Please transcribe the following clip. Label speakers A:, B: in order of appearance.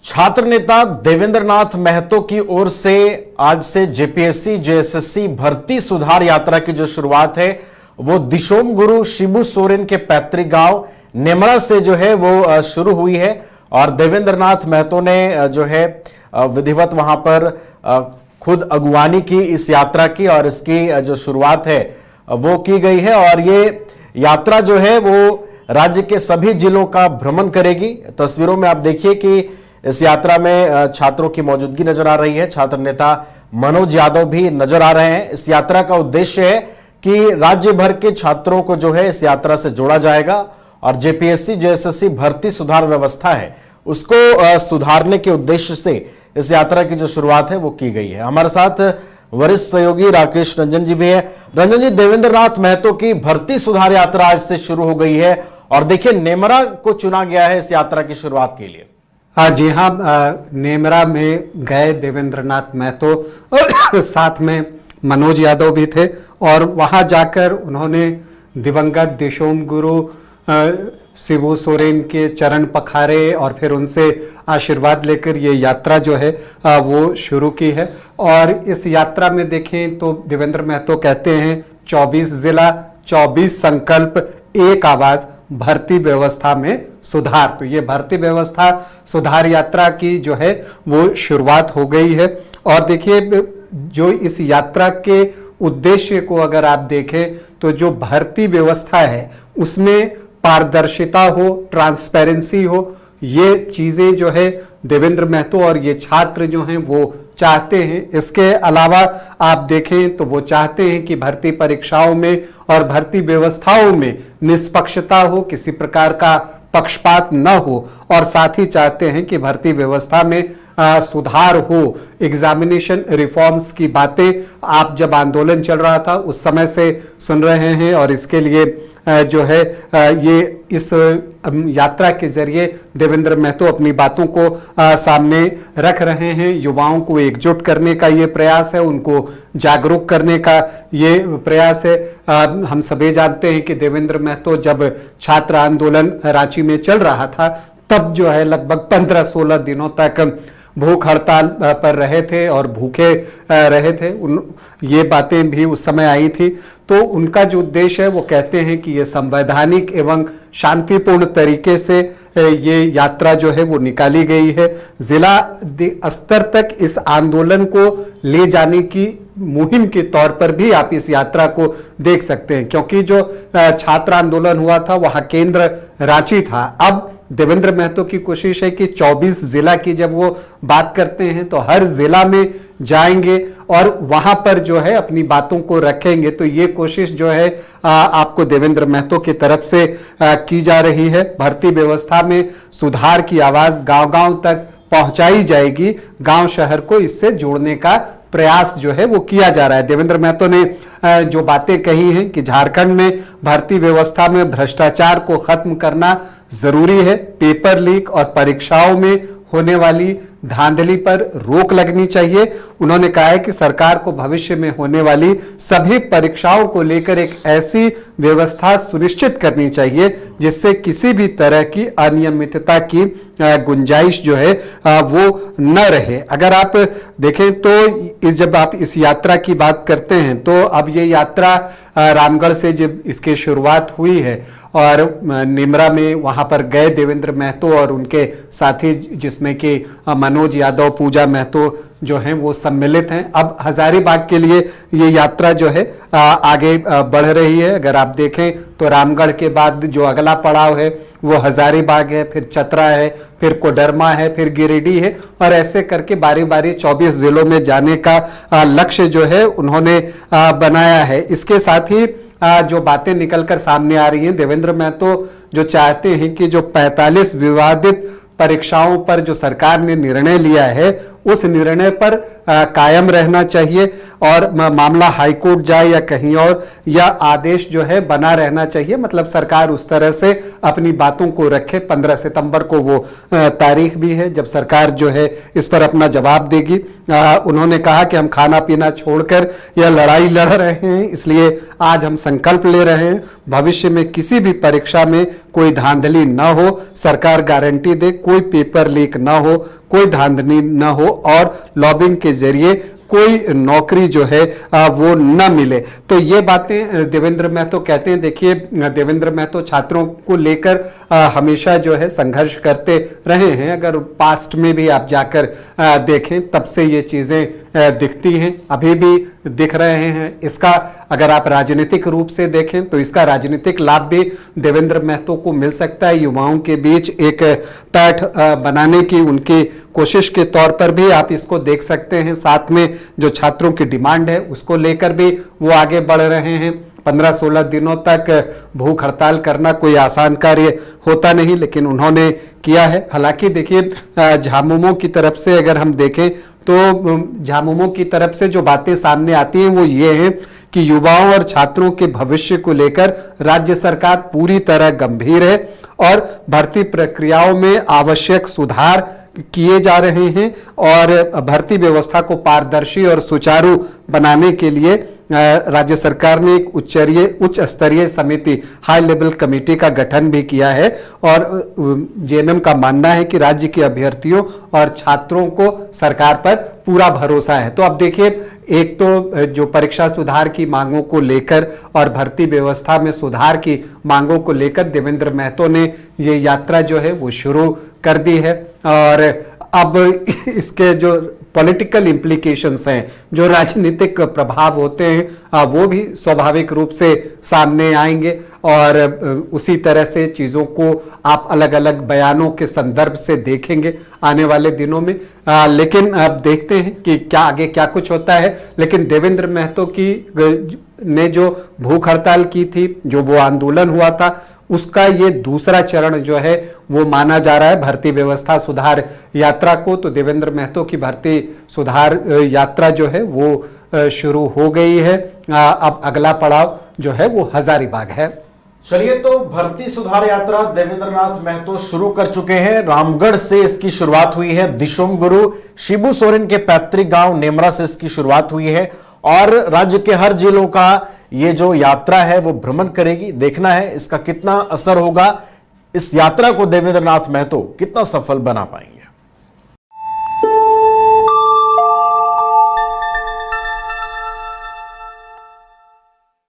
A: छात्र नेता देवेंद्र नाथ महतो की ओर से आज से जेपीएससी जेएसएससी भर्ती सुधार यात्रा की जो शुरुआत है वो दिशोम गुरु शिबू सोरेन के पैतृक गांव नेमरा से जो है वो शुरू हुई है। और देवेंद्र नाथ महतो ने जो है विधिवत वहां पर खुद अगुवानी की इस यात्रा की और इसकी जो शुरुआत है वो की गई है। और ये यात्रा जो है वो राज्य के सभी जिलों का भ्रमण करेगी। तस्वीरों में आप देखिए कि इस यात्रा में छात्रों की मौजूदगी नजर आ रही है। छात्र नेता मनोज यादव भी नजर आ रहे हैं। इस यात्रा का उद्देश्य है कि राज्य भर के छात्रों को जो है इस यात्रा से जोड़ा जाएगा और जेपीएससी जेएसएससी भर्ती सुधार व्यवस्था है उसको सुधारने के उद्देश्य से इस यात्रा की जो शुरुआत है वो की गई है। हमारे साथ वरिष्ठ सहयोगी राकेश रंजन जी भी है। रंजन जी, देवेंद्र नाथ महतो की भर्ती सुधार यात्रा आज से शुरू हो गई है और देखिए नेमरा को चुना गया है इस यात्रा की शुरुआत के लिए।
B: जी हाँ, नेमरा में गए देवेंद्र नाथ महतो साथ में मनोज यादव भी थे और वहां जाकर उन्होंने दिवंगत दिशोम गुरु शिबू सोरेन के चरण पखारे और फिर उनसे आशीर्वाद लेकर ये यात्रा जो है वो शुरू की है। और इस यात्रा में देखें तो देवेंद्र महतो कहते हैं 24 जिला 24 संकल्प एक आवाज भर्ती व्यवस्था में सुधार। तो ये भर्ती व्यवस्था सुधार यात्रा की जो है वो शुरुआत हो गई है। और देखिए जो इस यात्रा के उद्देश्य को अगर आप देखें तो जो भर्ती व्यवस्था है उसमें पारदर्शिता हो, ट्रांसपेरेंसी हो, ये चीजें जो है देवेंद्र महतो और ये छात्र जो हैं वो चाहते हैं। इसके अलावा आप देखें तो वो चाहते हैं कि भर्ती परीक्षाओं में और भर्ती व्यवस्थाओं में निष्पक्षता हो, किसी प्रकार का पक्षपात न हो और साथ ही चाहते हैं कि भर्ती व्यवस्था में सुधार हो। एग्जामिनेशन रिफॉर्म्स की बातें आप जब आंदोलन चल रहा था उस समय से सुन रहे हैं और इसके लिए जो है ये इस यात्रा के जरिए देवेंद्र महतो अपनी बातों को सामने रख रहे हैं। युवाओं को एकजुट करने का ये प्रयास है, उनको जागरूक करने का ये प्रयास है। हम सभी जानते हैं कि देवेंद्र महतो जब छात्र आंदोलन रांची में चल रहा था तब जो है लगभग 15-16 दिनों तक भूख हड़ताल पर रहे थे और भूखे रहे थे। ये बातें भी उस समय आई थी। तो उनका जो उद्देश्य है वो कहते हैं कि ये संवैधानिक एवं शांतिपूर्ण तरीके से ये यात्रा जो है वो निकाली गई है। जिला स्तर तक इस आंदोलन को ले जाने की मुहिम के तौर पर भी आप इस यात्रा को देख सकते हैं, क्योंकि जो छात्र आंदोलन हुआ था वहां केंद्र रांची था। अब देवेंद्र महतो की कोशिश है कि 24 जिला की जब वो बात करते हैं तो हर जिला में जाएंगे और वहां पर जो है अपनी बातों को रखेंगे। तो ये कोशिश जो है आपको देवेंद्र महतो की तरफ से की जा रही है। भर्ती व्यवस्था में सुधार की आवाज गांव-गांव तक पहुंचाई जाएगी। गांव शहर को इससे जोड़ने का प्रयास जो है वो किया जा रहा है। देवेंद्र महतो ने जो बातें कही हैं कि झारखंड में भर्ती व्यवस्था में भ्रष्टाचार को खत्म करना जरूरी है, पेपर लीक और परीक्षाओं में होने वाली धांधली पर रोक लगनी चाहिए। उन्होंने कहा है कि सरकार को भविष्य में होने वाली सभी परीक्षाओं को लेकर एक ऐसी व्यवस्था सुनिश्चित करनी चाहिए जिससे किसी भी तरह की अनियमितता की गुंजाइश जो है वो न रहे। अगर आप देखें तो जब आप इस यात्रा की बात करते हैं तो अब ये यात्रा रामगढ़ से जब इसकी शुरुआत हुई है और नेमरा में वहां पर गए देवेंद्र महतो और उनके साथी जिसमें कि मनोज यादव, पूजा महतो जो हैं वो सम्मिलित हैं। अब हजारीबाग के लिए ये यात्रा जो है आगे बढ़ रही है। अगर आप देखें तो रामगढ़ के बाद जो अगला पड़ाव है वो हजारीबाग है, फिर चतरा है, फिर कोडरमा है, फिर गिरिडीह है और ऐसे करके बारी बारी 24 जिलों में जाने का लक्ष्य जो है उन्होंने बनाया है। इसके साथ ही जो बातें निकलकर सामने आ रही हैं, देवेंद्र महतो जो चाहते हैं कि जो 45 विवादित परीक्षाओं पर जो सरकार ने निर्णय लिया है उस निर्णय पर कायम रहना चाहिए और मामला हाईकोर्ट जाए या कहीं और, या आदेश जो है बना रहना चाहिए। मतलब सरकार उस तरह से अपनी बातों को रखे। 15 सितंबर को वो तारीख भी है जब सरकार जो है इस पर अपना जवाब देगी। उन्होंने कहा कि हम खाना पीना छोड़कर यह लड़ाई लड़ रहे हैं, इसलिए आज हम संकल्प ले रहे हैं भविष्य में किसी भी परीक्षा में कोई धांधली न हो, सरकार गारंटी दे कोई पेपर लीक न हो, कोई धांधली न हो और लॉबिंग के जरिए कोई नौकरी जो है वो न मिले। तो ये बातें देवेंद्र महतो कहते हैं। देखिए, देवेंद्र महतो छात्रों को लेकर हमेशा जो है संघर्ष करते रहे हैं। अगर पास्ट में भी आप जाकर देखें तब से ये चीजें दिखती हैं, अभी भी दिख रहे हैं। इसका अगर आप राजनीतिक रूप से देखें तो इसका राजनीतिक लाभ भी देवेंद्र महतो को मिल सकता है। युवाओं के बीच एक पैठ बनाने की उनकी कोशिश के तौर पर भी आप इसको देख सकते हैं। साथ में जो छात्रों की डिमांड है उसको लेकर भी वो आगे बढ़ रहे हैं। 15-16 दिनों तक भूख हड़ताल करना कोई आसान कार्य होता नहीं, लेकिन उन्होंने किया है। हालांकि देखिए, झामुमो की तरफ से अगर हम देखें तो झामुमो की तरफ से जो बातें सामने आती हैं वो ये हैं कि युवाओं और छात्रों के भविष्य को लेकर राज्य सरकार पूरी तरह गंभीर है और भर्ती प्रक्रियाओं में आवश्यक सुधार किए जा रहे हैं और भर्ती व्यवस्था को पारदर्शी और सुचारू बनाने के लिए राज्य सरकार ने एक उच्च स्तरीय समिति, हाई लेवल कमेटी का गठन भी किया है। और जेएमएम का मानना है कि राज्य के अभ्यर्थियों और छात्रों को सरकार पर पूरा भरोसा है। तो अब देखिए, एक तो जो परीक्षा सुधार की मांगों को लेकर और भर्ती व्यवस्था में सुधार की मांगों को लेकर देवेंद्र महतो ने ये यात्रा जो है वो शुरू कर दी है। और अब इसके जो पॉलिटिकल इम्प्लीकेशंस हैं, जो राजनीतिक प्रभाव होते हैं, वो भी स्वाभाविक रूप से सामने आएंगे और उसी तरह से चीज़ों को आप अलग अलग बयानों के संदर्भ से देखेंगे आने वाले दिनों में। लेकिन अब देखते हैं कि क्या आगे क्या कुछ होता है। लेकिन देवेंद्र महतो ने जो भूख हड़ताल की थी, जो वो आंदोलन हुआ था, उसका ये दूसरा चरण जो है वो माना जा रहा है भर्ती व्यवस्था सुधार यात्रा को। तो देवेंद्र महतो की भर्ती सुधार यात्रा जो है वो शुरू हो गई है। अब अगला पड़ाव जो है वो हजारीबाग है।
A: चलिए, तो भर्ती सुधार यात्रा देवेंद्र नाथ महतो शुरू कर चुके हैं। रामगढ़ से इसकी शुरुआत हुई है। दिशोम गुरु शिबू सोरेन के पैतृक गांव नेमरा से इसकी शुरुआत हुई है और राज्य के हर जिलों का ये जो यात्रा है वो भ्रमण करेगी। देखना है इसका कितना असर होगा, इस यात्रा को देवेंद्र नाथ महतो कितना सफल बना पाएंगे।